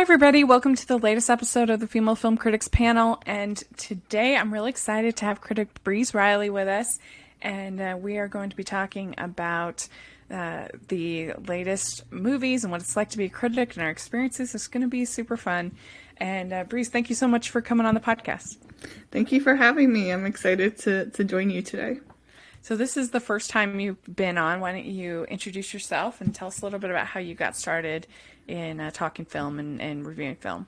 Hi, everybody. Welcome to the latest episode of the Female Film Critics panel. And today I'm really excited to have critic Breeze Riley with us. And we are going to be talking about the latest movies and what it's like to be a critic and our experiences. It's going to be super fun. And Breeze, thank you so much for coming on the podcast. Thank you for having me. I'm excited to join you today. So this is the first time you've been on. Why don't you introduce yourself and tell us a little bit about how you got started in talking film and reviewing film?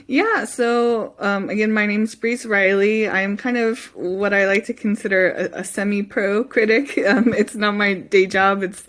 Yeah, so again, my name is Breeze Riley. I'm kind of what I like to consider a semi-pro critic. It's not my day job. It's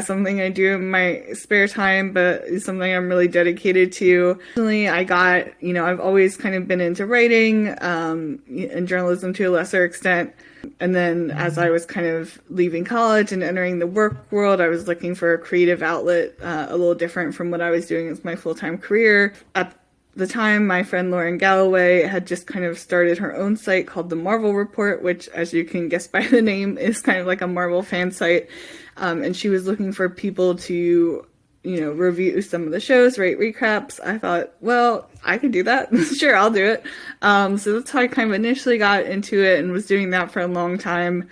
something I do in my spare time, but it's something I'm really dedicated to. Recently, I've always kind of been into writing and journalism to a lesser extent. And then as I was kind of leaving college and entering the work world, I was looking for a creative outlet a little different from what I was doing as my full-time career. At the time, my friend Lauren Galloway had just kind of started her own site called The Marvel Report, which, as you can guess by the name, is kind of like a Marvel fan site. And she was looking for people to review some of the shows, write recaps. I thought, well, I could do that. Sure, I'll do it. So that's how I kind of initially got into it and was doing that for a long time,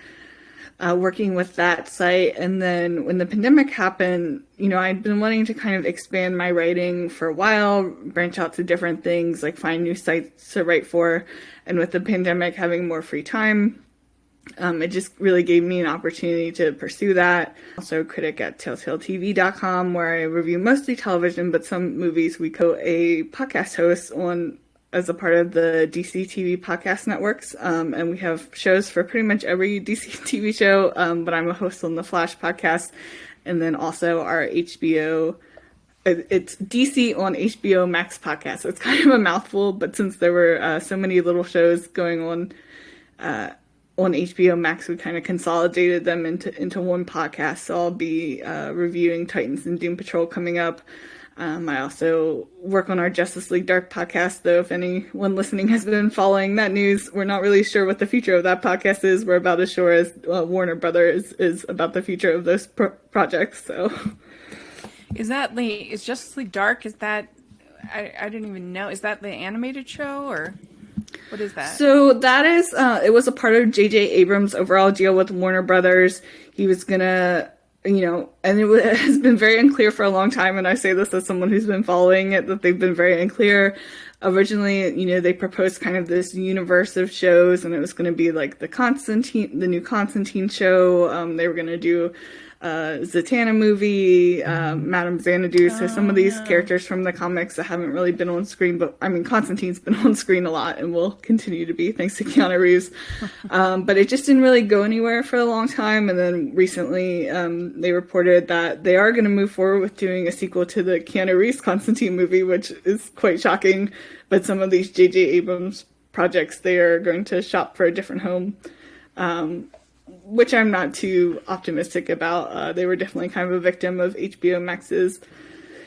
working with that site. And then when the pandemic happened, I'd been wanting to kind of expand my writing for a while, branch out to different things, like find new sites to write for. And with the pandemic, having more free time, it just really gave me an opportunity to pursue that. Also a critic at telltaletv.com, where I review mostly television, but some movies. We a podcast host on as a part of the DC TV podcast networks. And we have shows for pretty much every DC TV show. But I'm a host on the Flash podcast. And then also our HBO, it's DC on HBO Max podcast. So it's kind of a mouthful, but since there were so many little shows going on HBO Max, we kind of consolidated them into one podcast. So I'll be reviewing Titans and Doom Patrol coming up. I also work on our Justice League Dark podcast, though if anyone listening has been following that news, we're not really sure what the future of that podcast is. We're about as sure as Warner Brothers is about the future of those projects. So, is Justice League Dark? Is that I didn't even know. Is that the animated show or? What is that? So that is, it was a part of J.J. Abrams' overall deal with Warner Brothers. He was gonna, and it has been very unclear for a long time, and I say this as someone who's been following it, that they've been very unclear. Originally, they proposed kind of this universe of shows, and it was going to be like the new Constantine show. They were going to do Zatanna movie, Madame Xanadu. So some of these characters from the comics that haven't really been on screen, but I mean, Constantine's been on screen a lot and will continue to be thanks to Keanu Reeves. But it just didn't really go anywhere for a long time. And then recently, they reported that they are going to move forward with doing a sequel to the Keanu Reeves Constantine movie, which is quite shocking. But some of these J.J. Abrams projects, they are going to shop for a different home. Which I'm not too optimistic about. They were definitely kind of a victim of HBO Max's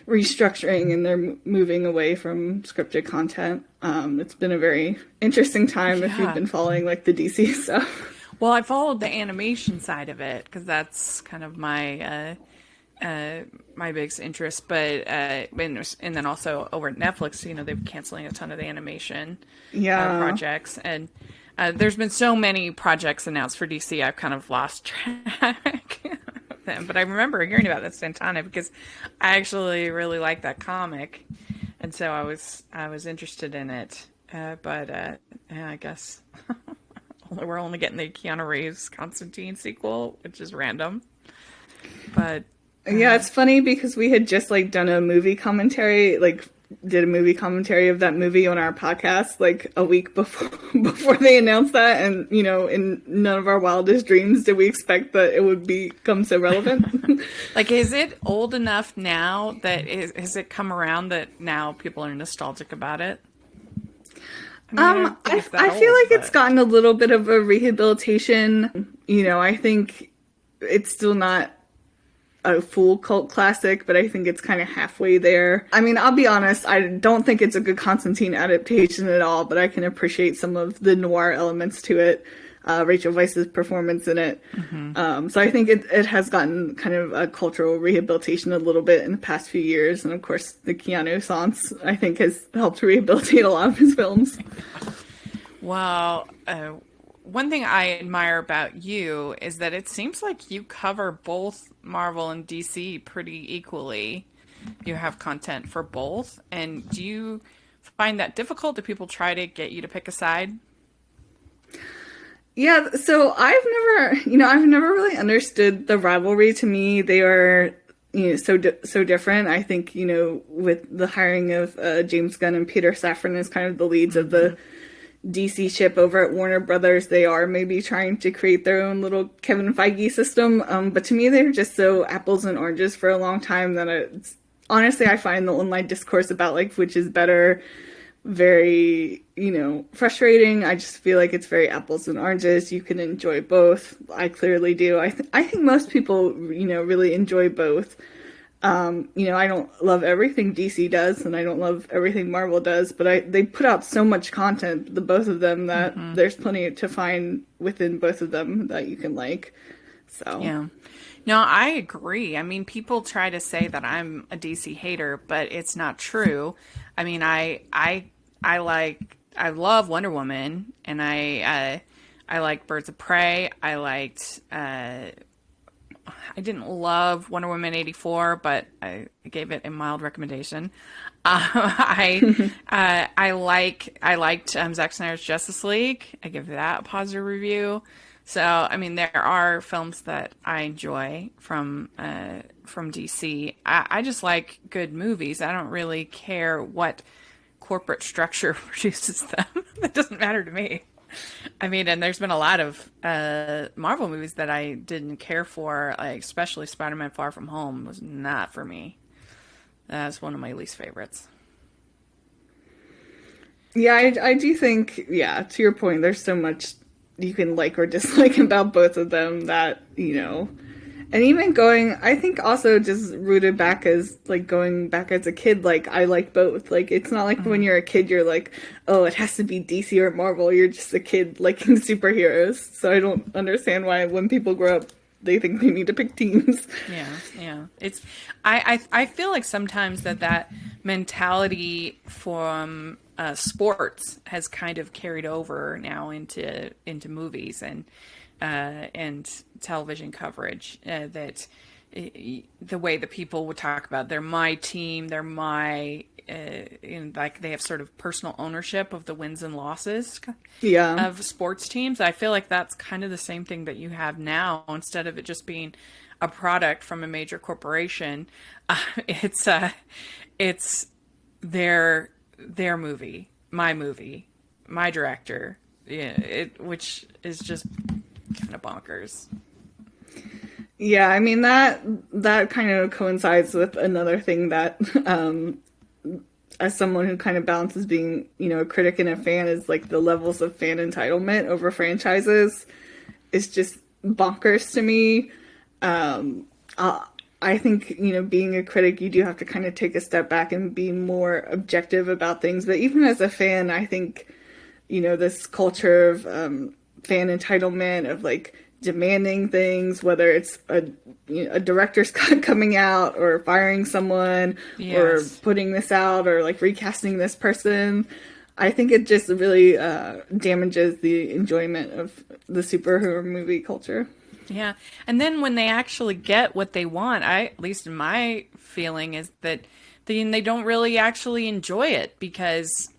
restructuring, and they're moving away from scripted content. It's been a very interesting time if you've been following like the DC stuff. Well, I followed the animation side of it because that's kind of my biggest interest. But and then also over at Netflix, they've been canceling a ton of the animation projects and. There's been so many projects announced for DC, I've kind of lost track of them. But I remember hearing about that Santana because I actually really like that comic, and so I was interested in it. But I guess we're only getting the Keanu Reeves Constantine sequel, which is random. But yeah, it's funny because we had just done a movie commentary, did a movie commentary of that movie on our podcast a week before they announced that, and in none of our wildest dreams did we expect that it would become so relevant. Is it old enough now that has it come around that now people are nostalgic about it? I feel like it's gotten a little bit of a rehabilitation. I think it's still not a full cult classic, but I think it's kind of halfway there. I mean, I'll be honest, I don't think it's a good Constantine adaptation at all, but I can appreciate some of the noir elements to it. Rachel Weisz's performance in it. So I think it has gotten kind of a cultural rehabilitation a little bit in the past few years. And of course, the Keanu Sans, I think, has helped rehabilitate a lot of his films. Well, one thing I admire about you is that it seems like you cover both Marvel and DC pretty equally. You have content for both. And do you find that difficult? Do people try to get you to pick a side? Yeah, so I've never really understood the rivalry. To me, they are, so different. I think, with the hiring of James Gunn and Peter Safran as kind of the leads of the DC ship over at Warner Brothers, they are maybe trying to create their own little Kevin Feige system. But to me, they were just so apples and oranges for a long time that honestly, I find the online discourse about like which is better very, frustrating. I just feel like it's very apples and oranges. You can enjoy both. I clearly do. I think most people, really enjoy both. I don't love everything DC does, and I don't love everything Marvel does, but they put out so much content, the both of them, that there's plenty to find within both of them that you can like. So yeah, no, I agree. I mean, people try to say that I'm a DC hater, but it's not true. I mean, I love Wonder Woman, and I like Birds of Prey. I didn't love Wonder Woman 84, but I gave it a mild recommendation. I liked Zack Snyder's Justice League. I give that a positive review. So, I mean, there are films that I enjoy from DC. I just like good movies. I don't really care what corporate structure produces them. That doesn't matter to me. I mean, and there's been a lot of Marvel movies that I didn't care for, like especially Spider-Man Far From Home was not for me. That's one of my least favorites. Yeah, I do think, to your point, there's so much you can like or dislike about both of them that, and even I think also just rooted back as, like, going back as a kid, like, I like both. Like, it's not like when you're a kid, you're like, oh, it has to be DC or Marvel. You're just a kid liking superheroes. So I don't understand why when people grow up, they think they need to pick teams. Yeah. I feel like sometimes that mentality from sports has kind of carried over now into movies and television coverage, that the way that people would talk about they're my team, they're my like they have sort of personal ownership of the wins and losses of sports teams. I feel like that's kind of the same thing that you have now, instead of it just being a product from a major corporation. It's their movie, my director, which is just kind of bonkers. Yeah, I mean, that kind of coincides with another thing that, as someone who kind of balances being, a critic and a fan, is like the levels of fan entitlement over franchises is just bonkers to me. I think, being a critic, you do have to kind of take a step back and be more objective about things. But even as a fan, I think, this culture of fan entitlement, of like demanding things, whether it's a director's cut coming out or firing someone, or putting this out, or like recasting this person, I think it just really damages the enjoyment of the superhero movie culture. Yeah. And then when they actually get what they want, at least in my feeling, is that they don't really actually enjoy it, because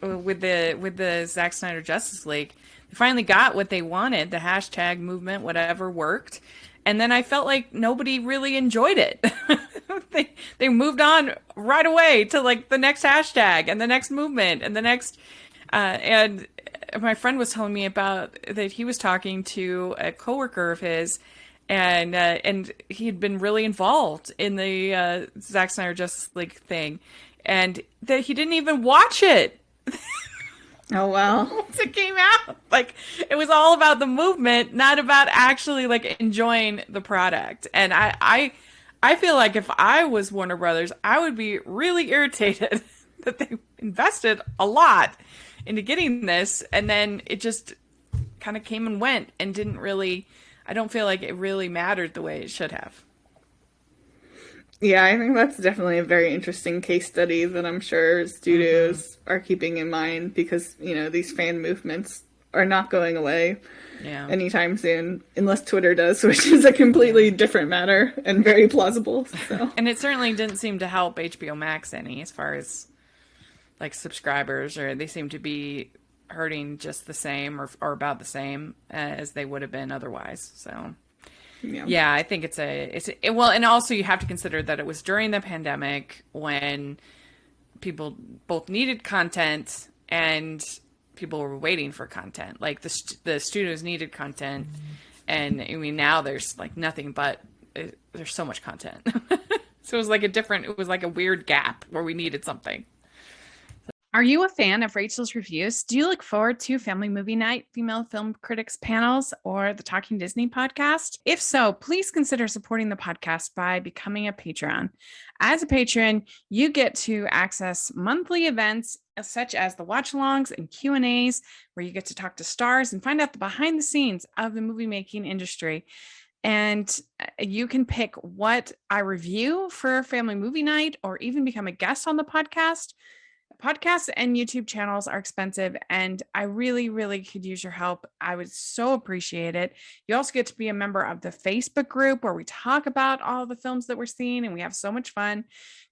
with the Zack Snyder Justice League, they finally got what they wanted. The hashtag movement, whatever, worked. And then I felt like nobody really enjoyed it. They moved on right away to like the next hashtag and the next movement and the next, and my friend was telling me about that he was talking to a coworker of his, and he had been really involved in the Zack Snyder Justice League thing, and that he didn't even watch it. Oh, wow. Once it came out, like, it was all about the movement, not about actually like enjoying the product. And I feel like if I was Warner Brothers, I would be really irritated that they invested a lot into getting this, and then it just kind of came and went and didn't really, I don't feel like it really mattered the way it should have. Yeah, I think that's definitely a very interesting case study that I'm sure studios are keeping in mind because, these fan movements are not going away Yeah. anytime soon, unless Twitter does, which is a completely different matter and very plausible. So. And it certainly didn't seem to help HBO Max any as far as like subscribers, or they seem to be hurting just the same or about the same as they would have been otherwise. So yeah, I think well, and also you have to consider that it was during the pandemic when people both needed content and people were waiting for content. Like the studios needed content, and I mean now there's like nothing but there's so much content. So it was like a weird gap where we needed something. Are you a fan of Rachel's reviews? Do you look forward to Family Movie Night, Female Film Critics panels, or the Talking Disney podcast? If so, please consider supporting the podcast by becoming a Patreon. As a patron, you get to access monthly events such as the watch-alongs and Q&As, where you get to talk to stars and find out the behind the scenes of the movie making industry. And you can pick what I review for Family Movie Night or even become a guest on the podcast. Podcasts and YouTube channels are expensive, and I really, really could use your help. I would so appreciate it. You also get to be a member of the Facebook group where we talk about all the films that we're seeing, and we have so much fun.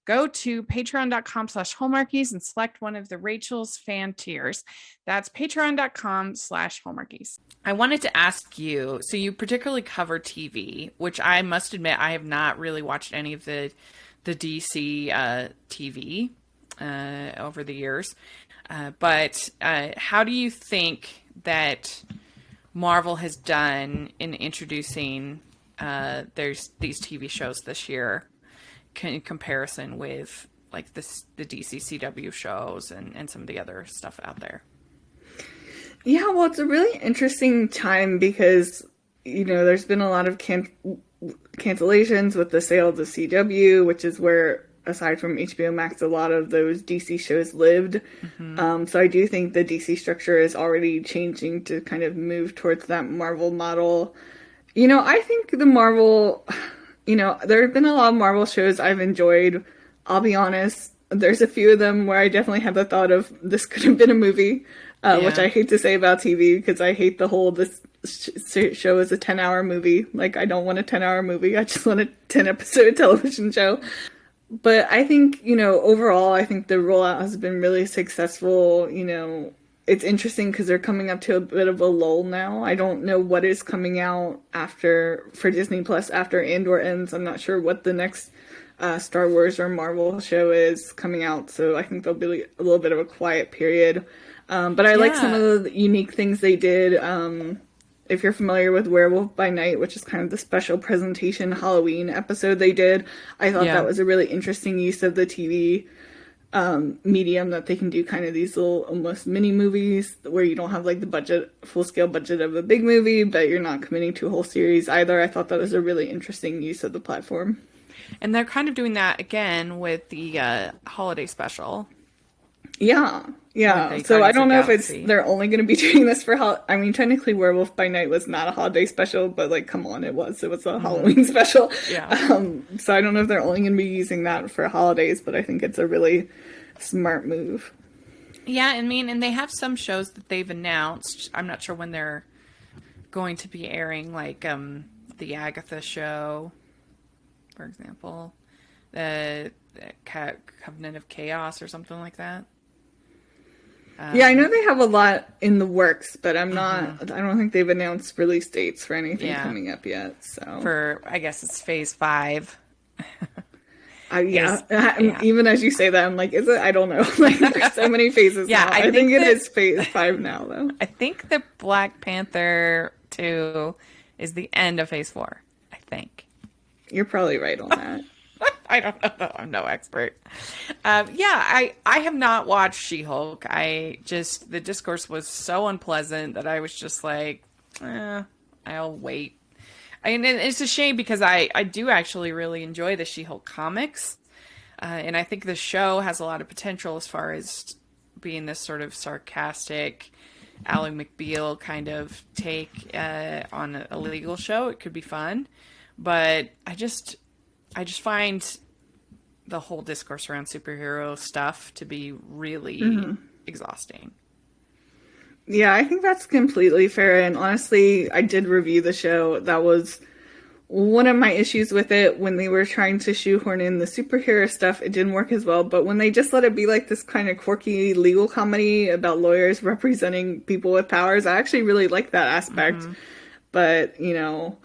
Go to patreon.com/Hallmarkies and select one of the Rachel's fan tiers. That's patreon.com/Hallmarkies. I wanted to ask you, so you particularly cover TV, which I must admit I have not really watched any of the DC TV over the years. But how do you think that Marvel has done in introducing there's these TV shows this year in comparison with like the DC CW shows and some of the other stuff out there? Yeah, well, it's a really interesting time because, there's been a lot of cancellations with the sale of the CW, which is where, aside from HBO Max, a lot of those DC shows lived. So I do think the DC structure is already changing to kind of move towards that Marvel model. I think the Marvel, there have been a lot of Marvel shows I've enjoyed. I'll be honest, there's a few of them where I definitely have the thought of this could have been a movie, which I hate to say about TV because I hate the whole this show is a 10-hour movie. Like, I don't want a 10-hour movie. I just want a 10-episode television show. But I think, overall, I think the rollout has been really successful. It's interesting because they're coming up to a bit of a lull now. I don't know what is coming out for Disney Plus after Andor ends. I'm not sure what the next Star Wars or Marvel show is coming out. So I think there'll be a little bit of a quiet period. But I like some of the unique things they did. If you're familiar with Werewolf by Night, which is kind of the special presentation Halloween episode they did, I thought that was a really interesting use of the TV medium, that they can do kind of these little almost mini movies where you don't have like the full-scale budget of a big movie, but you're not committing to a whole series either. I thought that was a really interesting use of the platform. And they're kind of doing that again with the holiday special. Yeah. So I don't know if they're only going to be doing this for I mean, technically Werewolf by Night was not a holiday special, but like, come on, it was a Halloween special. Yeah. So I don't know if they're only going to be using that for holidays, but I think it's a really smart move. Yeah, I mean, and they have some shows that they've announced. I'm not sure when they're going to be airing, like the Agatha show, for example, the Covenant of Chaos or something like that. Yeah, I know they have a lot in the works, but I don't think they've announced release dates for anything coming up yet. So I guess it's phase 5. Even as you say that, I'm like, is it? I don't know. Like, there's so many phases now. I think it is phase 5 now, though. I think the Black Panther 2 is the end of phase 4, I think. You're probably right on that. I don't know, though. I'm no expert. I have not watched She-Hulk. The discourse was so unpleasant that I was just like, I'll wait. And it's a shame because I do actually really enjoy the She-Hulk comics. And I think the show has a lot of potential as far as being this sort of sarcastic, Ally McBeal kind of take on a legal show. It could be fun, but I just find the whole discourse around superhero stuff to be really exhausting. Yeah, I think that's completely fair. And honestly, I did review the show. That was one of my issues with it. When they were trying to shoehorn in the superhero stuff, it didn't work as well. But when they just let it be like this kind of quirky legal comedy about lawyers representing people with powers, I actually really liked that aspect. But, you know,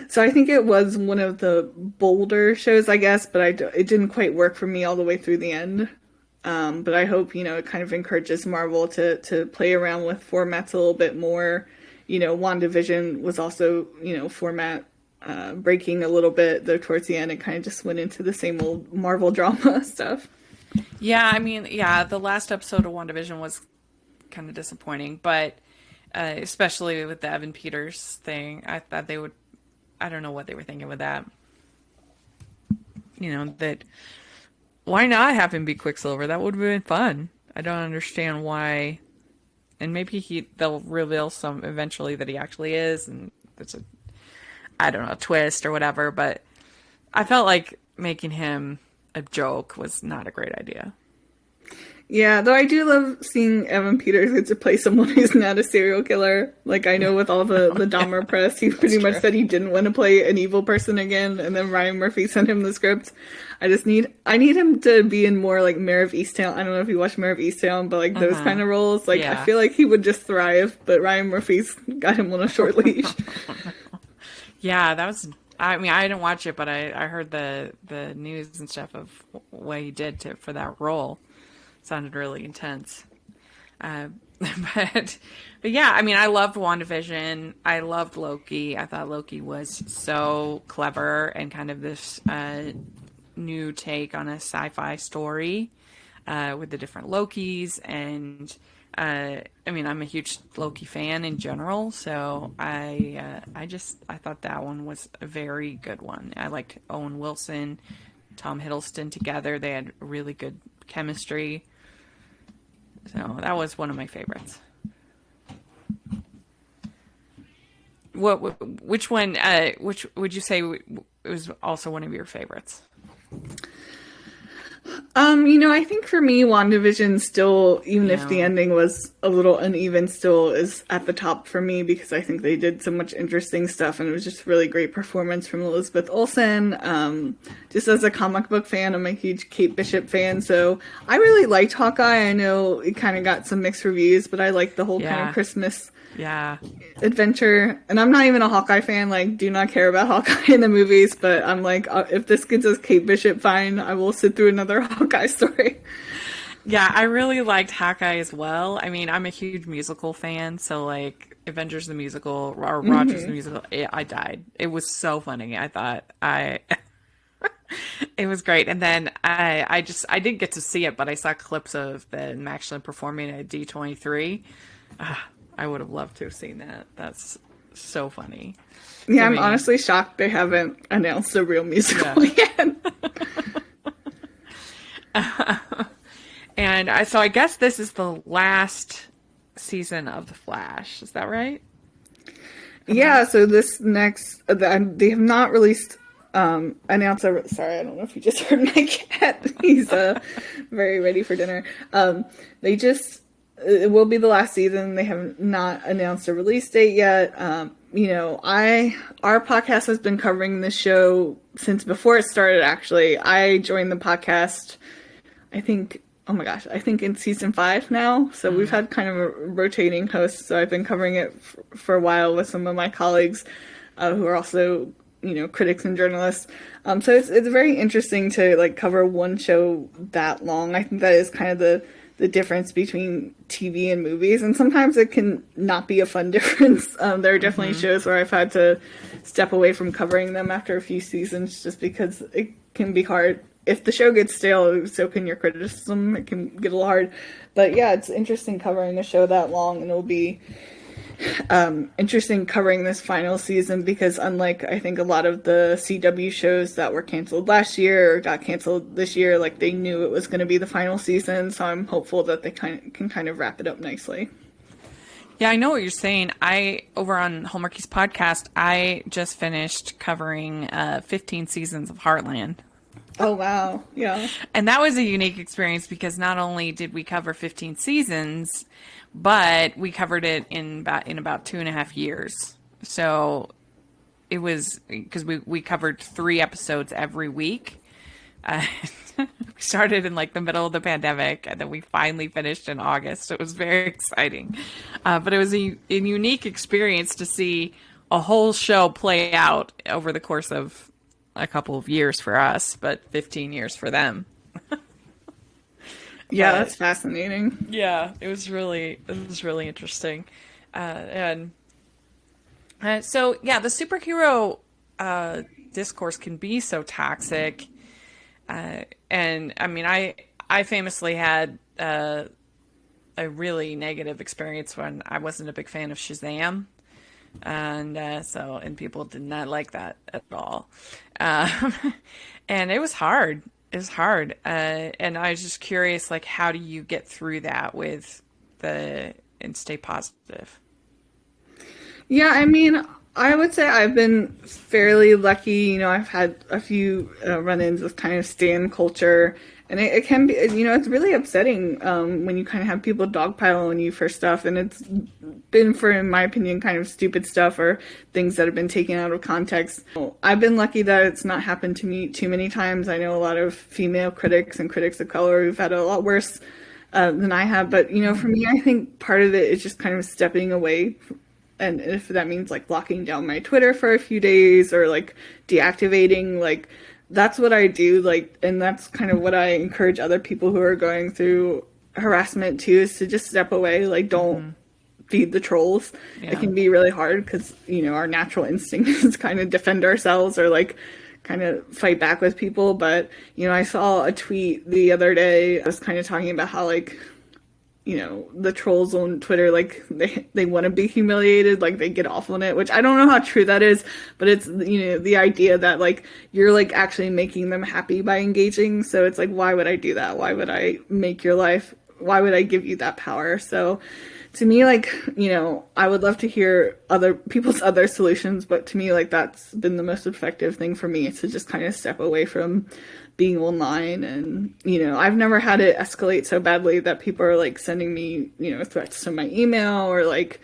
so I think it was one of the bolder shows, I guess, but it didn't quite work for me all the way through the end. But I hope, you know, it kind of encourages Marvel to play around with formats a little bit more. You know, WandaVision was also, you know, format breaking a little bit, though towards the end it kind of just went into the same old Marvel drama stuff. Yeah, I mean, yeah, the last episode of WandaVision was kind of disappointing, but especially with the Evan Peters thing, I thought they would, I don't know what they were thinking with that. You know, that why not have him be Quicksilver? That would have been fun. I don't understand why. And maybe they'll reveal some eventually that he actually is, and it's a, I don't know, a twist or whatever. But I felt like making him a joke was not a great idea. Yeah, though I do love seeing Evan Peters get to play someone who's not a serial killer. Like, I know with all the Dahmer press, he pretty much said he didn't want to play an evil person again, and then Ryan Murphy sent him the script. I need him to be in more, like, Mare of Easttown. I don't know if you watch Mare of Easttown, but, like, those kind of roles. Like, I feel like he would just thrive, but Ryan Murphy's got him on a short leash. Yeah, that was... I mean, I didn't watch it, but I heard the news and stuff of what he did for that role. Sounded really intense. But yeah, I mean, I loved WandaVision. I loved Loki. I thought Loki was so clever and kind of this new take on a sci-fi story with the different Lokis. And I mean, I'm a huge Loki fan in general, so I thought that one was a very good one. I liked Owen Wilson, Tom Hiddleston together. They had really good chemistry. So that was one of my favorites. Which one? Which would you say was also one of your favorites? You know, I think for me, WandaVision still, even if the ending was a little uneven, still is at the top for me because I think they did so much interesting stuff and it was just really great performance from Elizabeth Olsen. Just as a comic book fan, I'm a huge Kate Bishop fan, so I really liked Hawkeye. I know it kind of got some mixed reviews, but I liked the whole kind of Christmas adventure. And I'm not even a Hawkeye fan, like, do not care about Hawkeye in the movies, but I'm like, if this gets us Kate Bishop, fine, I will sit through another Hawkeye story. Yeah, I really liked Hawkeye as well. I mean, I'm a huge musical fan, so like Avengers the musical or Rogers the musical, I died. It was so funny. I thought it was great. And then I didn't get to see it, but I saw clips of them actually performing at D23. I would have loved to have seen that. That's so funny. Yeah, I'm honestly shocked they haven't announced a real musical yet. And so I guess this is the last season of The Flash. Is that right? Yeah, so this next... they have not released... announced a... Sorry, I don't know if you just heard my cat. He's very ready for dinner. They just... It will be the last season. They have not announced a release date yet. You know, our podcast has been covering this show since before it started, actually. I joined the podcast, I think in season 5 now. So we've had kind of a rotating host. So I've been covering it for a while with some of my colleagues who are also, you know, critics and journalists. So it's very interesting to like cover one show that long. I think that is kind of the difference between TV and movies, and sometimes it can not be a fun difference. There are definitely shows where I've had to step away from covering them after a few seasons just because it can be hard. If the show gets stale, so can your criticism. It can get a little hard. But yeah, it's interesting covering a show that long, and it'll be interesting covering this final season because unlike I think a lot of the CW shows that were canceled last year or got canceled this year, like they knew it was going to be the final season, so I'm hopeful that they can kind of wrap it up nicely. Yeah, I know what you're saying. Over on Hallmarky's podcast, I just finished covering 15 seasons of Heartland. Oh, wow. Yeah. And that was a unique experience because not only did we cover 15 seasons, but we covered it in about 2.5 years. So it was because we covered 3 episodes every week. We started in like the middle of the pandemic, and then we finally finished in August. So it was very exciting. But it was a unique experience to see a whole show play out over the course of a couple of years for us, but 15 years for them. Yeah, that's fascinating. Yeah, it was really interesting. So yeah, the superhero discourse can be so toxic. And I mean, I famously had a really negative experience when I wasn't a big fan of Shazam. And people did not like that at all. And it was hard. It was hard. And I was just curious, like, how do you get through that and stay positive? Yeah, I mean, I would say I've been fairly lucky. I've had a few run-ins with kind of stan culture, and it can be, it's really upsetting when you kind of have people dogpile on you for stuff, and it's been, for, in my opinion, kind of stupid stuff or things that have been taken out of context. I've been lucky that it's not happened to me too many times. I know a lot of female critics and critics of color who've had a lot worse than I have, but, for me, I think part of it is just kind of stepping away. And if that means like locking down my Twitter for a few days or like deactivating, like that's what I do. Like, and that's kind of what I encourage other people who are going through harassment too, is to just step away. Like, don't feed the trolls. Yeah. It can be really hard because, our natural instinct is kind of defend ourselves or like kind of fight back with people. But, I saw a tweet the other day. I was kind of talking about how like, the trolls on Twitter, like they want to be humiliated, like they get off on it, which I don't know how true that is, but it's, the idea that like you're like actually making them happy by engaging. So it's like, why would I do that? Why would I make your life? Why would I give you that power? So to me, like, I would love to hear other people's other solutions, but to me, like, that's been the most effective thing for me, to just kind of step away from being online. And, I've never had it escalate so badly that people are like sending me, threats to my email or like,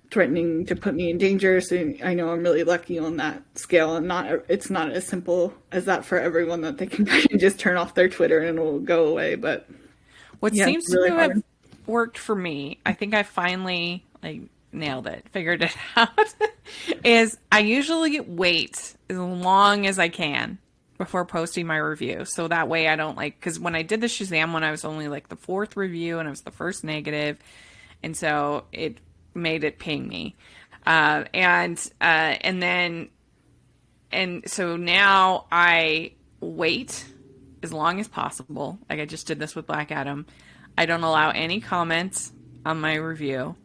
threatening to put me in danger. So I know I'm really lucky on that scale, and it's not as simple as that for everyone, that they can kind of just turn off their Twitter and it will go away. But what seems to have worked for me, I think I finally like nailed it, figured it out, is I usually wait as long as I can before posting my review. So that way I don't because when I did the Shazam one, I was only like the 4th review and I was the first negative. And so it made it ping me. And so now I wait as long as possible. Like I just did this with Black Adam. I don't allow any comments on my review,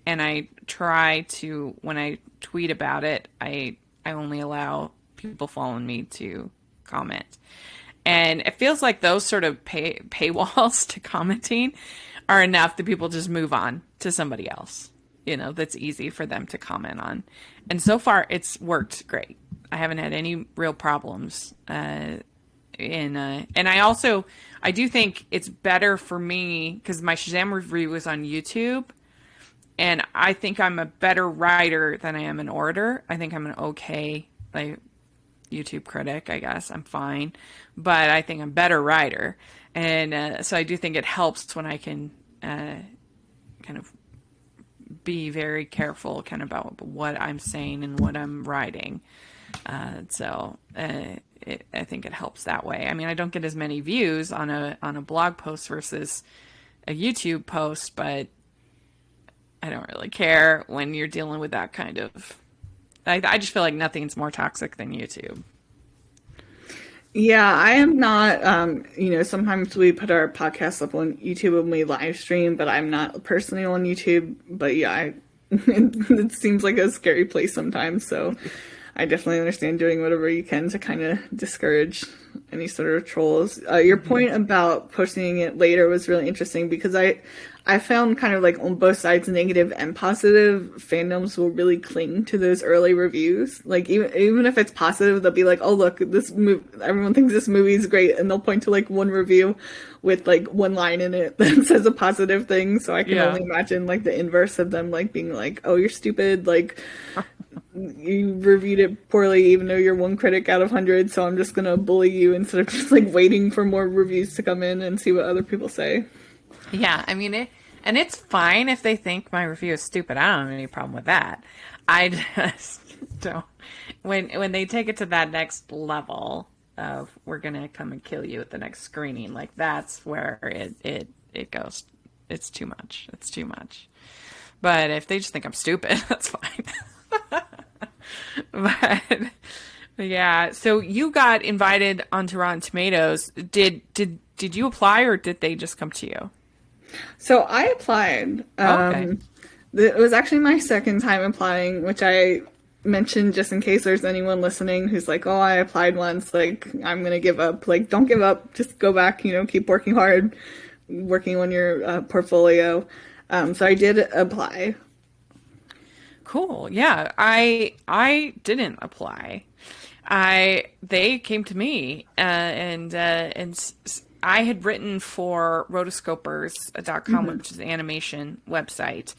and I try to, when I tweet about it, I only allow people following me to comment. And it feels like those sort of paywalls to commenting are enough that people just move on to somebody else, that's easy for them to comment on. And so far it's worked great. I haven't had any real problems. And I do think it's better for me because my Shazam review was on YouTube, and I think I'm a better writer than I am an orator. I think I'm an okay YouTube critic, I guess. I'm fine, but I think I'm a better writer. And so I do think it helps when I can kind of be very careful kind of about what I'm saying and what I'm writing. I think it helps that way. I mean, I don't get as many views on a blog post versus a YouTube post, but I don't really care when you're dealing with that kind of. I just feel like nothing's more toxic than YouTube. Yeah, I am not. Sometimes we put our podcasts up on YouTube and we live stream, but I'm not personally on YouTube. But yeah, it seems like a scary place sometimes. So I definitely understand doing whatever you can to kind of discourage any sort of trolls. Your point about posting it later was really interesting because I found kind of like on both sides, negative and positive, fandoms will really cling to those early reviews. Like even if it's positive, they'll be like, "Oh, look, this movie, everyone thinks this movie is great," and they'll point to like one review with like one line in it that says a positive thing. So I can only imagine like the inverse of them like being like, "Oh, you're stupid," like you reviewed it poorly, even though you're one critic out of 100. So I'm just gonna bully you instead of just like waiting for more reviews to come in and see what other people say. Yeah, I mean and it's fine if they think my review is stupid. I don't have any problem with that. I just don't. When they take it to that next level of we're gonna come and kill you at the next screening, like that's where it goes. It's too much. It's too much. But if they just think I'm stupid, that's fine. but yeah, so you got invited onto Rotten Tomatoes. Did you apply or did they just come to you? So I applied. Okay. It was actually my second time applying, which I mentioned just in case there's anyone listening who's like, "Oh, I applied once, like I'm gonna give up." Like, don't give up. Just go back. Keep working hard, working on your portfolio. So I did apply. Cool. Yeah, I didn't apply. They came to me and I had written for rotoscopers.com, which is an animation website,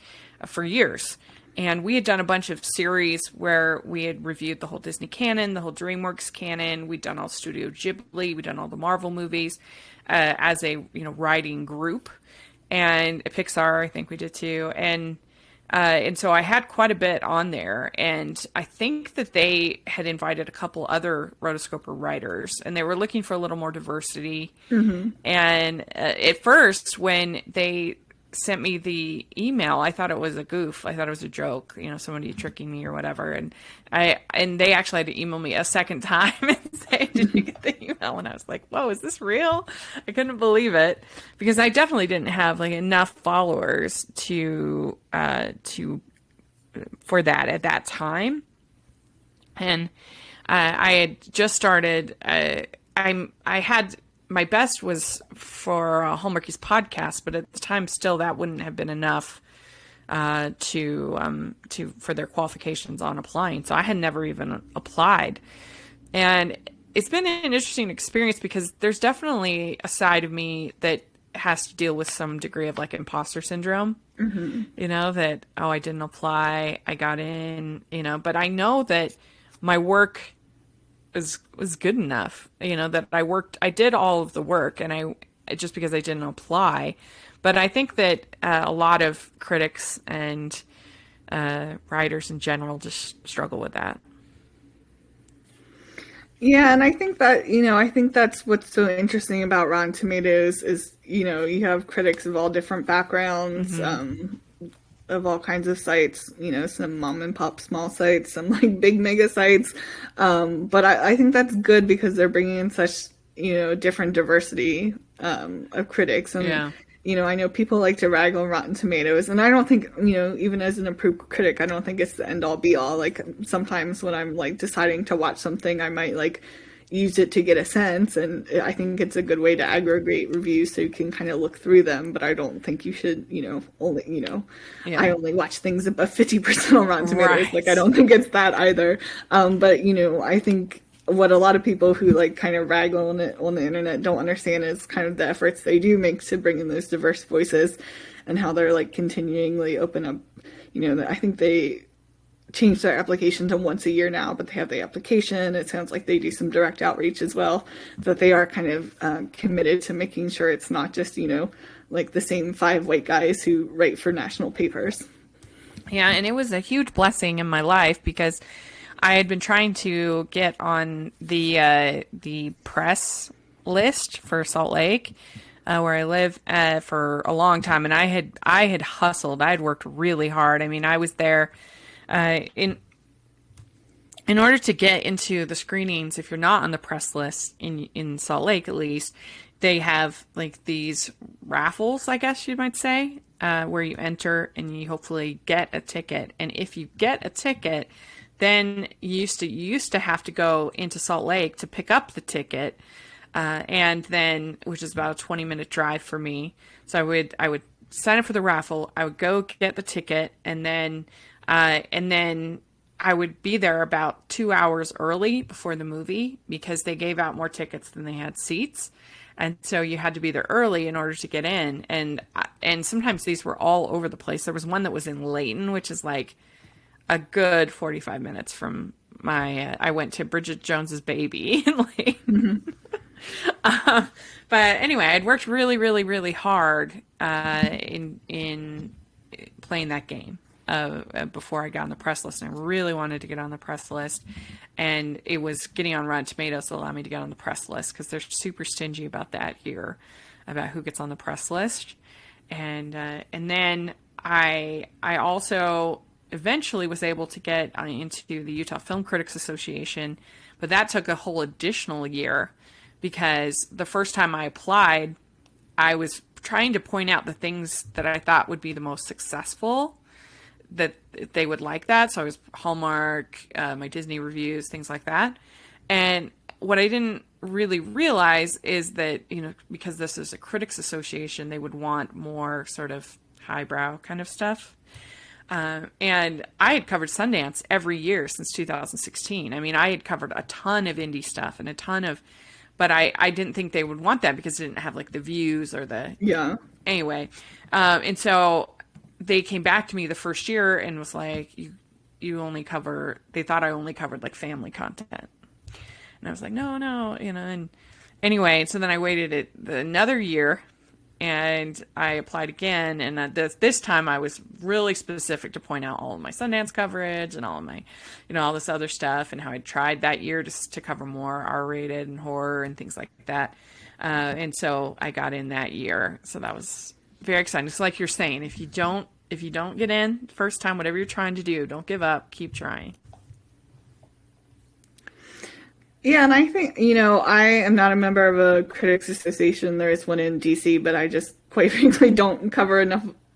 for years. And we had done a bunch of series where we had reviewed the whole Disney canon, the whole DreamWorks canon. We'd done all Studio Ghibli. We'd done all the Marvel movies as a writing group. And Pixar, I think we did too. And so I had quite a bit on there, and I think that they had invited a couple other rotoscoper writers, and they were looking for a little more diversity. Mm-hmm. And at first, when they sent me the email, I thought it was a goof. I thought it was a joke, somebody tricking me or whatever. And they actually had to email me a second time and say, "Did you get the email?" And I was like, "Whoa, is this real?" I couldn't believe it because I definitely didn't have like enough followers for that at that time. And I had just started. I had. My best was for Hallmarkies podcast, but at the time, still that wouldn't have been enough for their qualifications on applying. So I had never even applied, and it's been an interesting experience because there's definitely a side of me that has to deal with some degree of like imposter syndrome. Mm-hmm. That I didn't apply, I got in, but I know that my work was good enough, that I did all of the work, and just because I didn't apply. But I think that a lot of critics and writers in general just struggle with that. Yeah, and I think that, I think that's what's so interesting about Rotten Tomatoes is, you have critics of all different backgrounds, of all kinds of sites, some mom and pop small sites, some like big mega sites. But I think that's good because they're bringing in such, different diversity of critics. And, I know people like to rag on Rotten Tomatoes, and I don't think, even as an approved critic, I don't think it's the end all be all. Like sometimes when I'm like deciding to watch something, I might like use it to get a sense, and I think it's a good way to aggregate reviews so you can kind of look through them. But I don't think you should, only, I only watch things above 50% on Rotten Tomatoes. Right. Like I don't think it's that either. But I think what a lot of people who like kind of rag on it on the internet don't understand is kind of the efforts they do make to bring in those diverse voices, and how they're like continually open up. I think they change their application to once a year now, but they have the application. It sounds like they do some direct outreach as well, that they are kind of committed to making sure it's not just, like the same 5 white guys who write for national papers. Yeah, and it was a huge blessing in my life because I had been trying to get on the press list for Salt Lake, where I live, for a long time, and I had hustled. I had worked really hard. I mean, I was there in order to get into the screenings. If you're not on the press list in Salt Lake, at least, they have like these raffles, I guess you might say, where you enter and you hopefully get a ticket. And if you get a ticket, then you used to have to go into Salt Lake to pick up the ticket, and then, which is about a 20-minute drive for me. So I would sign up for the raffle. I would go get the ticket, and then I would be there about 2 hours early before the movie because they gave out more tickets than they had seats. And so you had to be there early in order to get in. And sometimes these were all over the place. There was one that was in Layton, which is like a good 45 minutes from I went to Bridget Jones's Baby in Layton. But anyway, I'd worked really, really, really hard in playing that game before I got on the press list. And I really wanted to get on the press list. And it was getting on Rotten Tomatoes that allowed me to get on the press list because they're super stingy about that here, about who gets on the press list. And then I also eventually was able to get into the Utah Film Critics Association, but that took a whole additional year because the first time I applied, I was trying to point out the things that I thought would be the most successful, that they would like that. So I was Hallmark, my Disney reviews, things like that. And what I didn't really realize is that, because this is a critics association, they would want more sort of highbrow kind of stuff. And I had covered Sundance every year since 2016. I mean, I had covered a ton of indie stuff and but I didn't think they would want that because it didn't have like the views or anyway. And so they came back to me the first year and was like, you only cover, they thought I only covered like family content. And I was like, no, and anyway, so then I waited another year and I applied again. And this time I was really specific to point out all of my Sundance coverage and all of my, all this other stuff and how I tried that year to cover more R-rated and horror and things like that. And so I got in that year. So that was very exciting. It's like you're saying, if you don't get in first time, whatever you're trying to do, don't give up, keep trying. Yeah, and I think, I am not a member of a critics association. There is one in DC, but I just quite frankly don't cover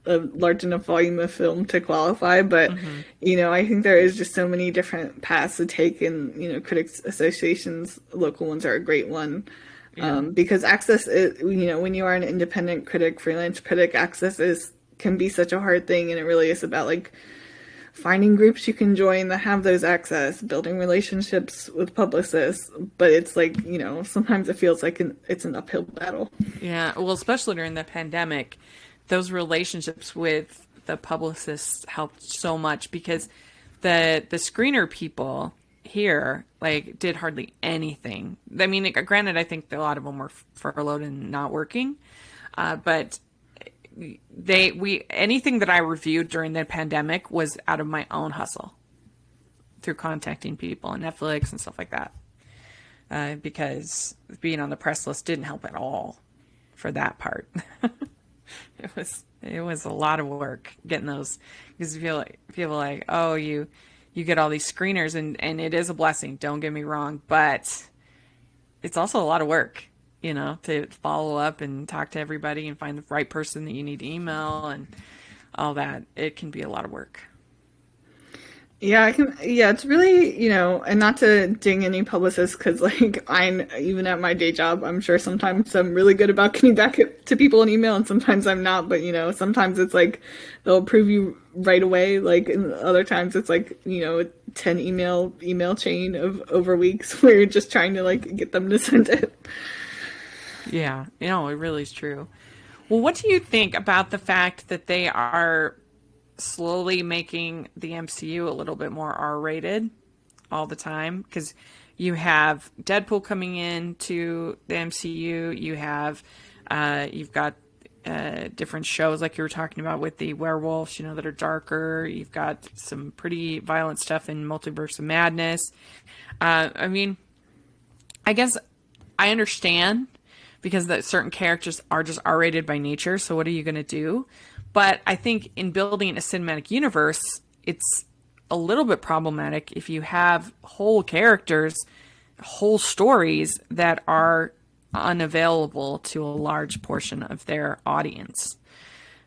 a large enough volume of film to qualify. But, I think there is just so many different paths to take, and, critics associations, local ones are a great one. Yeah. Because access is, when you are an independent critic, freelance critic, access can be such a hard thing. And it really is about like finding groups you can join that have those access, building relationships with publicists. But it's like, sometimes it feels like it's an uphill battle. Yeah. Well, especially during the pandemic, those relationships with the publicists helped so much because the screener people here did hardly anything. I mean, granted, I think a lot of them were furloughed and not working, but anything that I reviewed during the pandemic was out of my own hustle through contacting people on Netflix and stuff like that, because being on the press list didn't help at all for that part. It was a lot of work getting those, because you feel like, oh, you get all these screeners and it is a blessing, don't get me wrong, but it's also a lot of work, to follow up and talk to everybody and find the right person that you need to email and all that. It can be a lot of work. Yeah, it's really, and not to ding any publicists, because I'm, even at my day job, I'm sure sometimes I'm really good about getting back to people in email and sometimes I'm not, but sometimes it's like they'll approve you right away, and other times it's like, a 10 email chain of over weeks where you're just trying to get them to send it. Yeah, it really is true. Well, what do you think about the fact that they are slowly making the MCU a little bit more R-rated all the time? Because you have Deadpool coming into the MCU, you've got different shows like you were talking about with the werewolves, that are darker. You've got some pretty violent stuff in Multiverse of Madness. I mean, I guess I understand because certain characters are just R-rated by nature. So what are you going to do? But I think in building a cinematic universe, it's a little bit problematic if you have whole characters, whole stories that are unavailable to a large portion of their audience.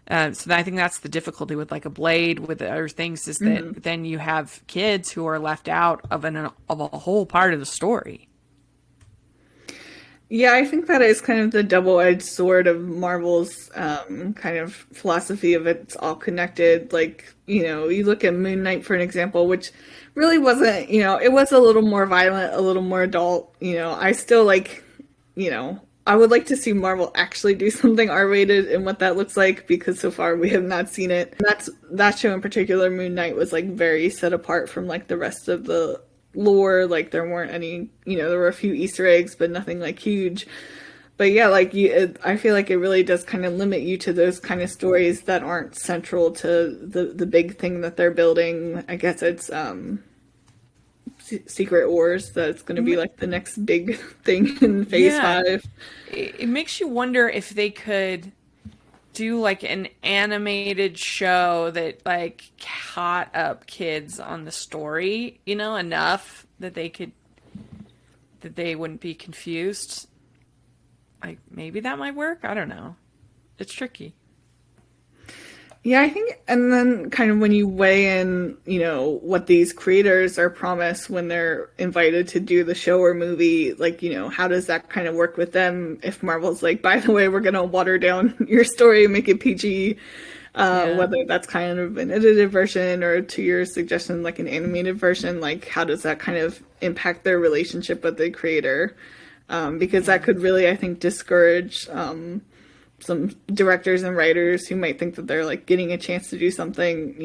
So I think that's the difficulty with a Blade, with other things, is that then you have kids who are left out of a whole part of the story. Yeah, I think that is kind of the double-edged sword of Marvel's kind of philosophy of it's all connected. Like, you look at Moon Knight for an example, which really wasn't, it was a little more violent, a little more adult. I still like, I would like to see Marvel actually do something R-rated and what that looks like, because so far we have not seen it. That show in particular, Moon Knight, was like very set apart from like the rest of the lore. Like there weren't any, there were a few Easter eggs, but nothing like huge. But yeah, like I feel like it really does kind of limit you to those kind of stories that aren't central to the big thing that they're building. I guess it's Secret Wars that's going to be like the next big thing in Phase 5. It makes you wonder if they could do like an animated show that like caught up kids on the story, enough that they wouldn't be confused. Like maybe that might work. I don't know. It's tricky. Yeah, I think, and then kind of when you weigh in, what these creators are promised when they're invited to do the show or movie, like, how does that kind of work with them if Marvel's like, by the way, we're going to water down your story and make it PG, whether that's kind of an edited version or, to your suggestion, like an animated version, like how does that kind of impact their relationship with the creator? Because that could really, I think, discourage some directors and writers who might think that they're like getting a chance to do something,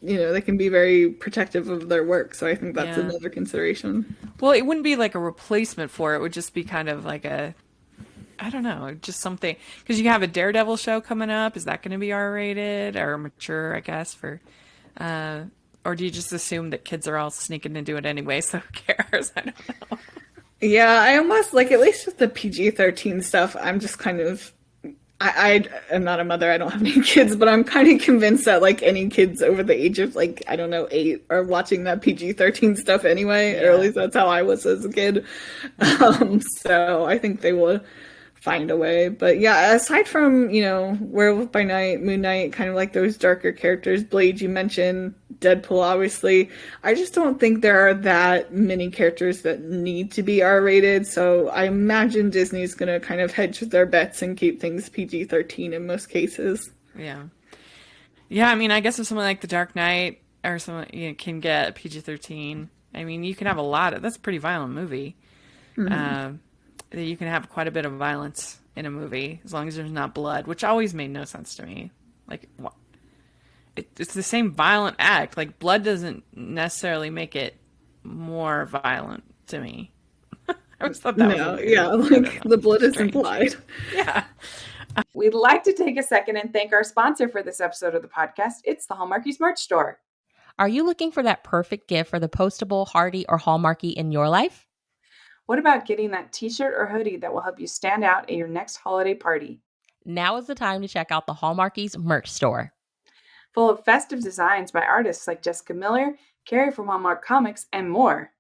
they can be very protective of their work. So I think that's another consideration. Well, it wouldn't be like a replacement for it. It would just be kind of like I don't know, just something, because you have a Daredevil show coming up. Is that going to be R-rated or mature, I guess, or do you just assume that kids are all sneaking into it anyway, so who cares? I don't know. Yeah, I almost like, at least with the PG-13 stuff, I'm just kind of, I am not a mother, I don't have any kids, but I'm kind of convinced that like any kids over the age of like, I don't know, 8 are watching that PG-13 stuff anyway, or at least that's how I was as a kid. So I think they will find a way. But yeah, aside from, Werewolf by Night, Moon Knight, kind of like those darker characters, Blade you mentioned, Deadpool obviously, I just don't think there are that many characters that need to be R-rated. So I imagine Disney's going to kind of hedge their bets and keep things PG-13 in most cases. Yeah. Yeah, I mean, I guess if someone like The Dark Knight or someone can get PG-13, I mean, you can have that's a pretty violent movie. Mm-hmm. You can have quite a bit of violence in a movie as long as there's not blood, which always made no sense to me. Like, what? It's the same violent act. Like, blood doesn't necessarily make it more violent to me. I always thought that was weird. Yeah, like the blood is implied. Yeah. We'd like to take a second and thank our sponsor for this episode of the podcast. It's the Hallmarkies merch store. Are you looking for that perfect gift for the postable, hardy, or Hallmarky in your life? What about getting that t-shirt or hoodie that will help you stand out at your next holiday party? Now is the time to check out the Hallmarkies merch store. Full of festive designs by artists like Jessica Miller, Carrie from Hallmark Comics, and more.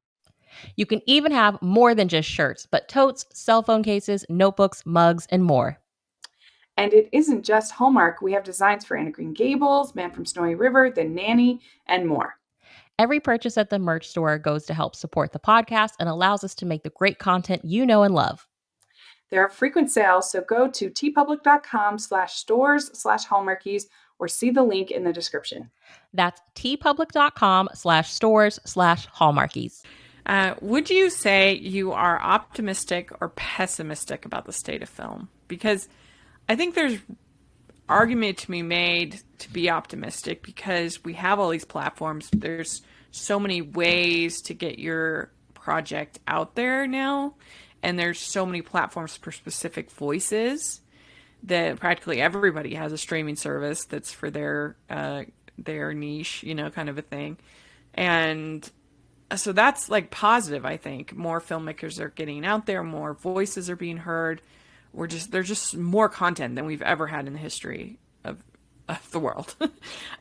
You can even have more than just shirts, but totes, cell phone cases, notebooks, mugs, and more. And it isn't just Hallmark. We have designs for Anna Green Gables, Man from Snowy River, The Nanny, and more. Every purchase at the merch store goes to help support the podcast and allows us to make the great content you know and love. There are frequent sales, so go to tpublic.com/stores/hallmarkies or see the link in the description. That's tpublic.com/stores/hallmarkies. Would you say you are optimistic or pessimistic about the state of film? Because I think there's argument to be made to be optimistic because we have all these platforms. There's so many ways to get your project out there now, and there's so many platforms for specific voices that practically everybody has a streaming service that's for their niche, kind of a thing. And so that's like positive. I think more filmmakers are getting out there, more voices are being heard. There's just more content than we've ever had in the history of the world.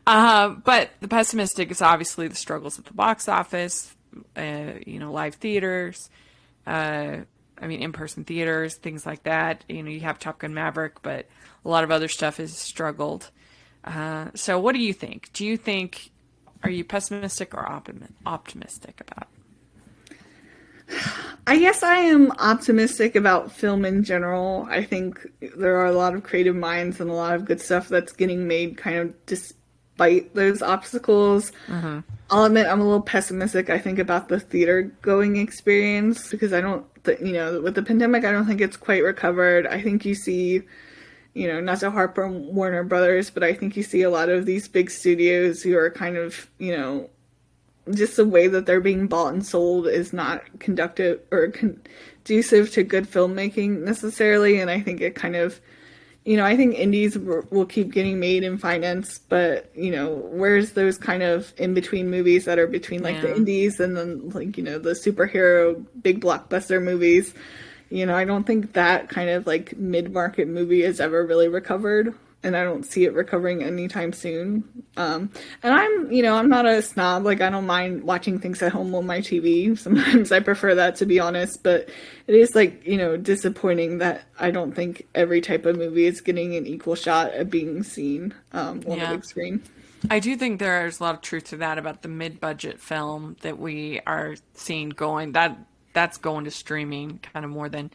But the pessimistic is obviously the struggles at the box office, live theaters, in-person theaters, things like that. You have Top Gun Maverick, but a lot of other stuff has struggled. So what do you think? Are you pessimistic or optimistic about it? I guess I am optimistic about film in general. I think there are a lot of creative minds and a lot of good stuff that's getting made kind of despite those obstacles. I'll admit I'm a little pessimistic, I think, about the theater going experience because I don't, with the pandemic, I don't think it's quite recovered. I think you see, not to harp on Warner Brothers, but I think you see a lot of these big studios who are kind of, just the way that they're being bought and sold is not conducive to good filmmaking necessarily. And I think it kind of, I think indies will keep getting made and financed, but, where's those kind of in-between movies that are between like the indies and then like, the superhero big blockbuster movies. I don't think that kind of like mid-market movie has ever really recovered. And I don't see it recovering anytime soon. And I'm not a snob. Like, I don't mind watching things at home on my TV. Sometimes I prefer that, to be honest. But it is, like, disappointing that I don't think every type of movie is getting an equal shot at being seen on the big screen. I do think there's a lot of truth to that about the mid-budget film that we are seeing going. That's going to streaming kind of more than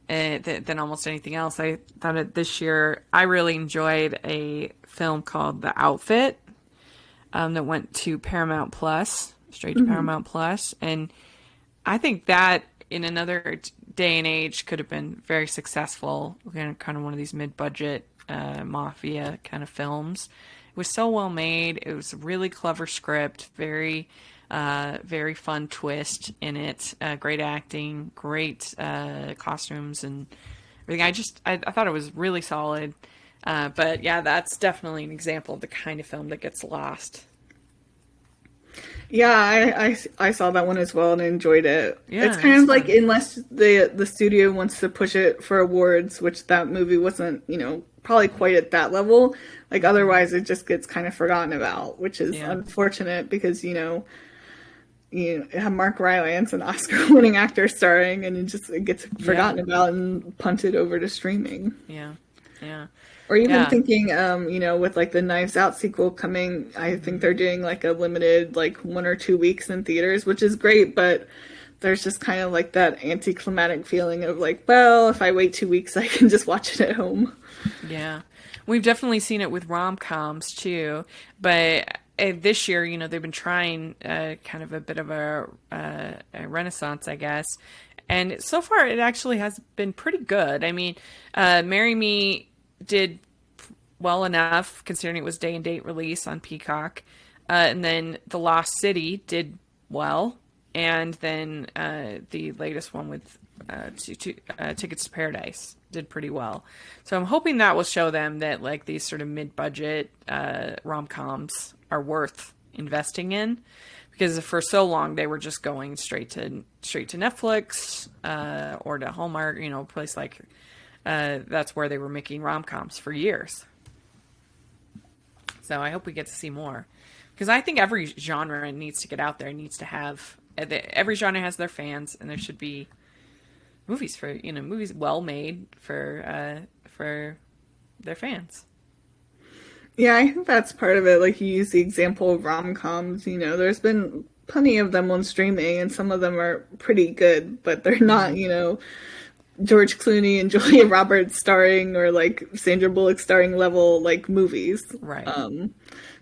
almost anything else. I thought this year I really enjoyed a film called The Outfit that went to Paramount Plus, straight to Paramount Plus, and I think that in another day and age could have been very successful. Kind of one of these mid-budget mafia kind of films. It was so well made. It was a really clever script, very fun twist in it, great acting, great costumes and everything. I thought it was really solid. But yeah, that's definitely an example of the kind of film that gets lost. Yeah, I saw that one as well and enjoyed it. Yeah, it's kind of like, unless the studio wants to push it for awards, which that movie wasn't, probably quite at that level. Like, otherwise it just gets kind of forgotten about, which is unfortunate because, you have Mark Rylance, an Oscar-winning actor, starring, and it gets forgotten about and punted over to streaming. Yeah. Or even thinking, with like the Knives Out sequel coming, I think they're doing like a limited, like 1 or 2 weeks in theaters, which is great, but there's just kind of like that anticlimactic feeling of like, well, if I wait 2 weeks, I can just watch it at home. Yeah. We've definitely seen it with rom-coms too, but this year, they've been trying kind of a bit of a renaissance, I guess. And so far, it actually has been pretty good. I mean, Marry Me did well enough, considering it was day and date release on Peacock. And then The Lost City did well. And then the latest one with Tickets to Paradise did pretty well. So I'm hoping that will show them that like these sort of mid-budget rom-coms are worth investing in, because for so long they were just going straight to Netflix or to Hallmark, a place like that's where they were making rom-coms for years. So I hope we get to see more, because I think every genre needs to get out there, needs to have every genre has their fans, and there should be movies for movies well made for their fans. Yeah, I think that's part of it. Like, you use the example of rom-coms, there's been plenty of them on streaming, and some of them are pretty good, but they're not, George Clooney and Julia Roberts starring, or like Sandra Bullock starring level like movies. Right.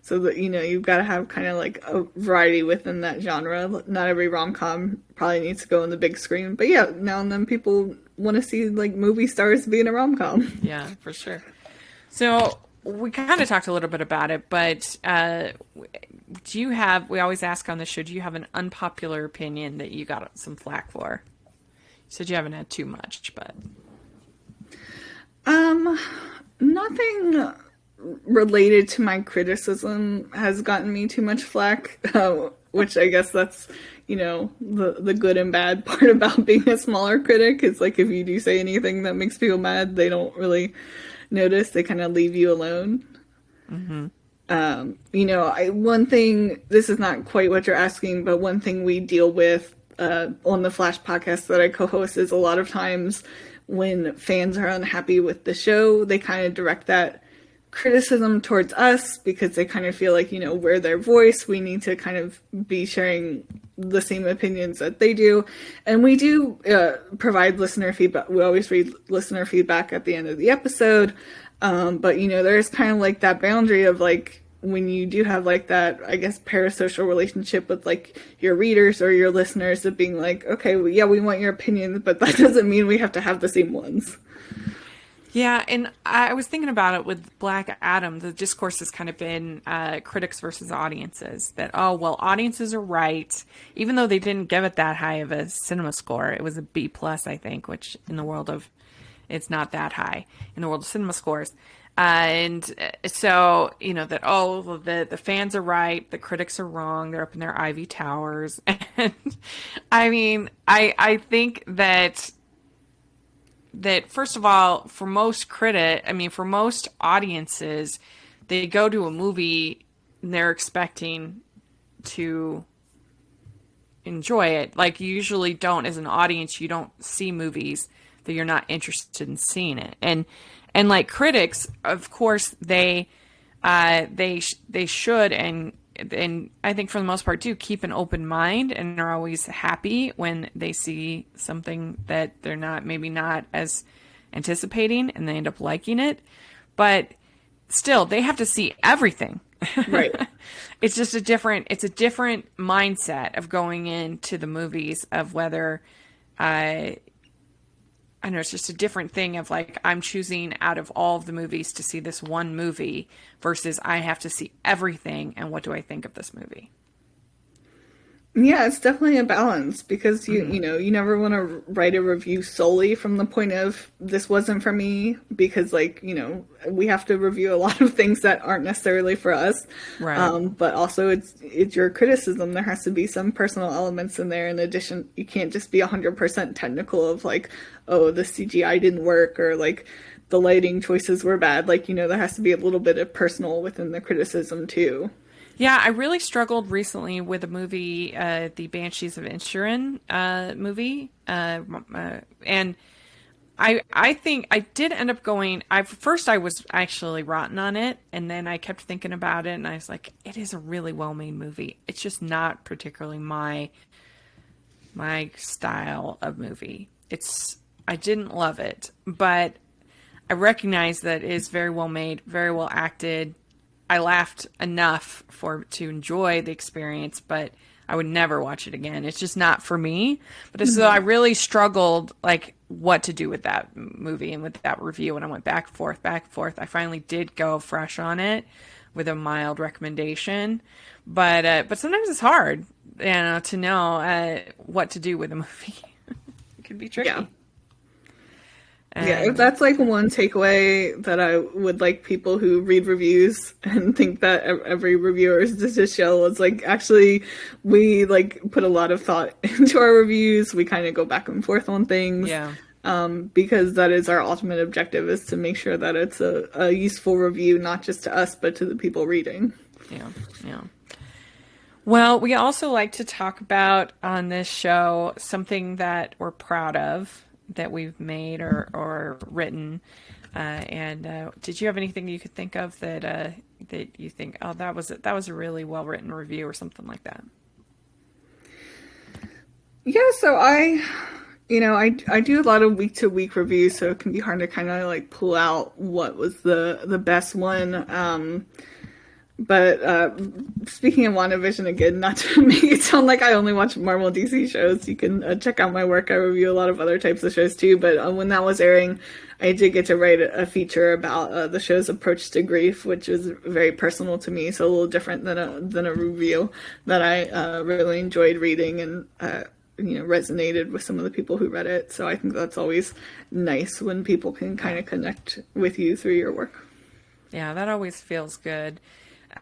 So that, you've got to have kind of like a variety within that genre. Not every rom-com probably needs to go on the big screen, but yeah, now and then people want to see like movie stars be in a rom-com. Yeah, for sure. So we kind of talked a little bit about it, but we always ask on the show, do you have an unpopular opinion that you got some flack for? You said you haven't had too much, but. Nothing related to my criticism has gotten me too much flack, which I guess that's, the good and bad part about being a smaller critic is like, if you do say anything that makes people mad, they don't really notice. They kind of leave you alone. One thing, this is not quite what you're asking, but one thing we deal with on the Flash podcast that I co-host is a lot of times when fans are unhappy with the show, they kind of direct that criticism towards us because they kind of feel like, we're their voice. We need to kind of be sharing the same opinions that they do. And we do provide listener feedback. We always read listener feedback at the end of the episode. But, you know, there's kind of like that boundary of like, when you do have like that, I guess, parasocial relationship with like your readers or your listeners of being like, okay, well, yeah, we want your opinions, but that doesn't mean we have to have the same ones. Yeah, and I was thinking about it with Black Adam. The discourse has kind of been critics versus audiences. That, oh, well, audiences are right. Even though they didn't give it that high of a cinema score. It was a B+, I think, which in the world of, it's not that high in the world of cinema scores. And so, you know, that, oh, the fans are right. The critics are wrong. They're up in their ivy towers. And I mean, I think that first of all, for most for most audiences, they go to a movie and they're expecting to enjoy it. Like, you usually don't, as an audience, you don't see movies that you're not interested in seeing it. And like critics, of course, they should, and I think for the most part do, keep an open mind and are always happy when they see something that they're maybe not as anticipating and they end up liking it. But still, they have to see everything. Right. It's a different mindset of going into the movies, of whether I know, it's just a different thing of like, I'm choosing out of all of the movies to see this one movie versus I have to see everything. And what do I think of this movie? Yeah, it's definitely a balance, because you know, you never want to write a review solely from the point of this wasn't for me, because like, you know, we have to review a lot of things that aren't necessarily for us. Right. But also it's your criticism. There has to be some personal elements in there. In addition, you can't just be 100% technical of like, oh, the CGI didn't work, or like the lighting choices were bad. Like, you know, there has to be a little bit of personal within the criticism too. Yeah, I really struggled recently with a movie, the Banshees of Inisherin movie, and I think I did end up going. First I was actually rotten on it, and then I kept thinking about it, and I was like, it is a really well-made movie. It's just not particularly my style of movie. I didn't love it, but I recognize that it is very well made, very well acted. I laughed enough to enjoy the experience, but I would never watch it again. It's just not for me. But so I really struggled, like, what to do with that movie and with that review. And I went back and forth. I finally did go fresh on it with a mild recommendation. But sometimes it's hard, you know, to know what to do with a movie. It can be tricky. Yeah. Yeah, if that's like one takeaway that I would like people who read reviews and think that every reviewer is just a shell, is like, actually, we like put a lot of thought into our reviews. We kind of go back and forth on things. Yeah. Because that is our ultimate objective, is to make sure that it's a useful review, not just to us, but to the people reading. Yeah, yeah. Well, we also like to talk about on this show something that we're proud of, that we've made or written, and did you have anything you could think of that you think, oh, that was a really well written review or something like that? Yeah, so I do a lot of week to week reviews, so it can be hard to kind of like pull out what was the best one. But speaking of WandaVision again, not to make it sound like I only watch Marvel and DC shows, you can check out my work. I review a lot of other types of shows too. But when that was airing, I did get to write a feature about the show's approach to grief, which is very personal to me. So a little different than a review that I really enjoyed reading and resonated with some of the people who read it. So I think that's always nice when people can kind of connect with you through your work. Yeah, that always feels good.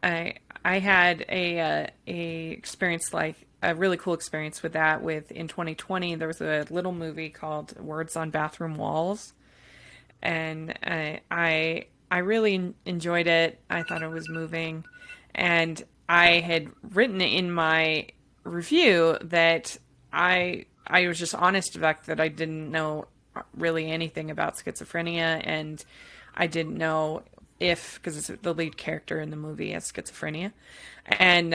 I had a experience, like a really cool experience with that. In 2020, there was a little movie called Words on Bathroom Walls, and I really enjoyed it. I thought it was moving, and I had written in my review that I was just honest about that I didn't know really anything about schizophrenia, and I didn't know because it's the lead character in the movie has schizophrenia, and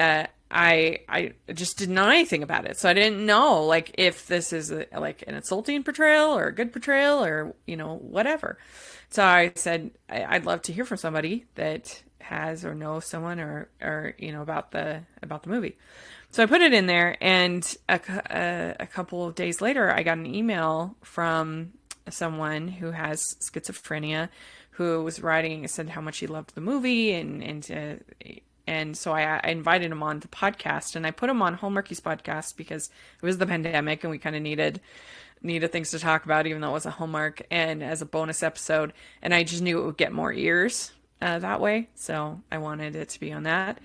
I just didn't know anything about it, so I didn't know like if this is like an insulting portrayal or a good portrayal or whatever. So I said I'd love to hear from somebody that has or knows someone or about the movie. So I put it in there, and a couple of days later, I got an email from someone who has schizophrenia, who was writing, said how much he loved the movie, and so I invited him on the podcast, and I put him on Hallmarkies podcast because it was the pandemic, and we kind of needed things to talk about, even though it was a Hallmark, and as a bonus episode, and I just knew it would get more ears that way, so I wanted it to be on that.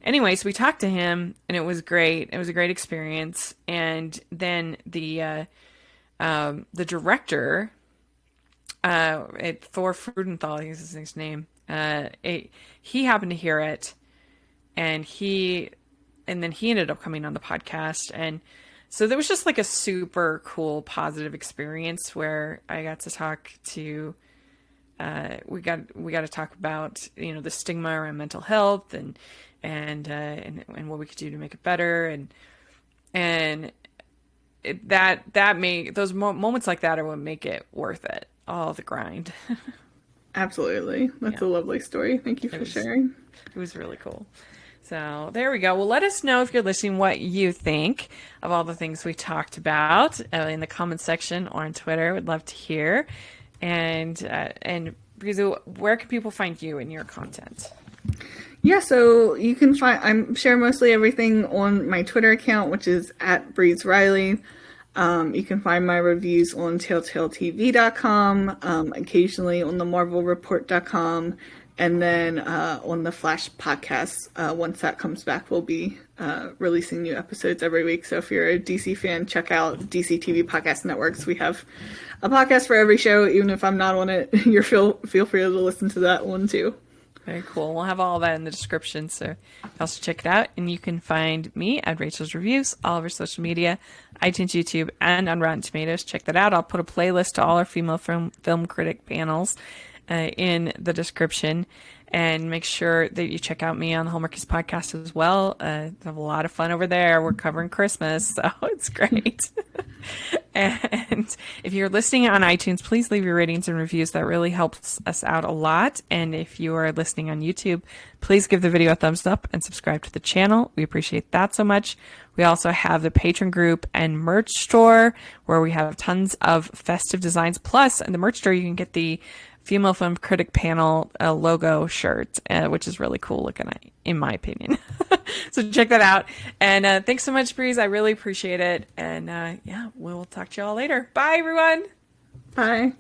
Anyway, so we talked to him, and it was great. It was a great experience. And then the director, Thor Frudenthal, I think is his name. He happened to hear it, and then he ended up coming on the podcast, and so there was just like a super cool, positive experience where I got to talk to. We got to talk about the stigma around mental health and what we could do to make it better, and that made those moments like that are what make it worth it, all the grind. Absolutely, that's a lovely story. Thank you for sharing. It was really cool. So there we go. Well, let us know if you're listening what you think of all the things we talked about in the comments section or on Twitter. We'd love to hear. And Brizu, where can people find you and your content? Yeah, so you can I share mostly everything on my Twitter account, which is @BreezeRiley. You can find my reviews on telltaletv.com, occasionally on the marvelreport.com, and then on the Flash podcast. Once that comes back, we'll be releasing new episodes every week. So if you're a DC fan, check out DC TV Podcast Networks. We have a podcast for every show. Even if I'm not on it, feel free to listen to that one too. Very cool. We'll have all that in the description, so also check it out. And you can find me at Rachel's Reviews, all over social media, iTunes, YouTube, and on Rotten Tomatoes. Check that out. I'll put a playlist to all our female film critic panels in the description. And make sure that you check out me on the Hallmarkies podcast as well. I have a lot of fun over there. We're covering Christmas, so it's great. And if you're listening on iTunes, please leave your ratings and reviews. That really helps us out a lot. And if you are listening on YouTube, please give the video a thumbs up and subscribe to the channel. We appreciate that so much. We also have the patron group and merch store where we have tons of festive designs. Plus, in the merch store, you can get the Female Film Critic Panel logo shirt, which is really cool looking, in my opinion. So check that out. And thanks so much, Breeze. I really appreciate it. And we'll talk to you all later. Bye, everyone. Bye.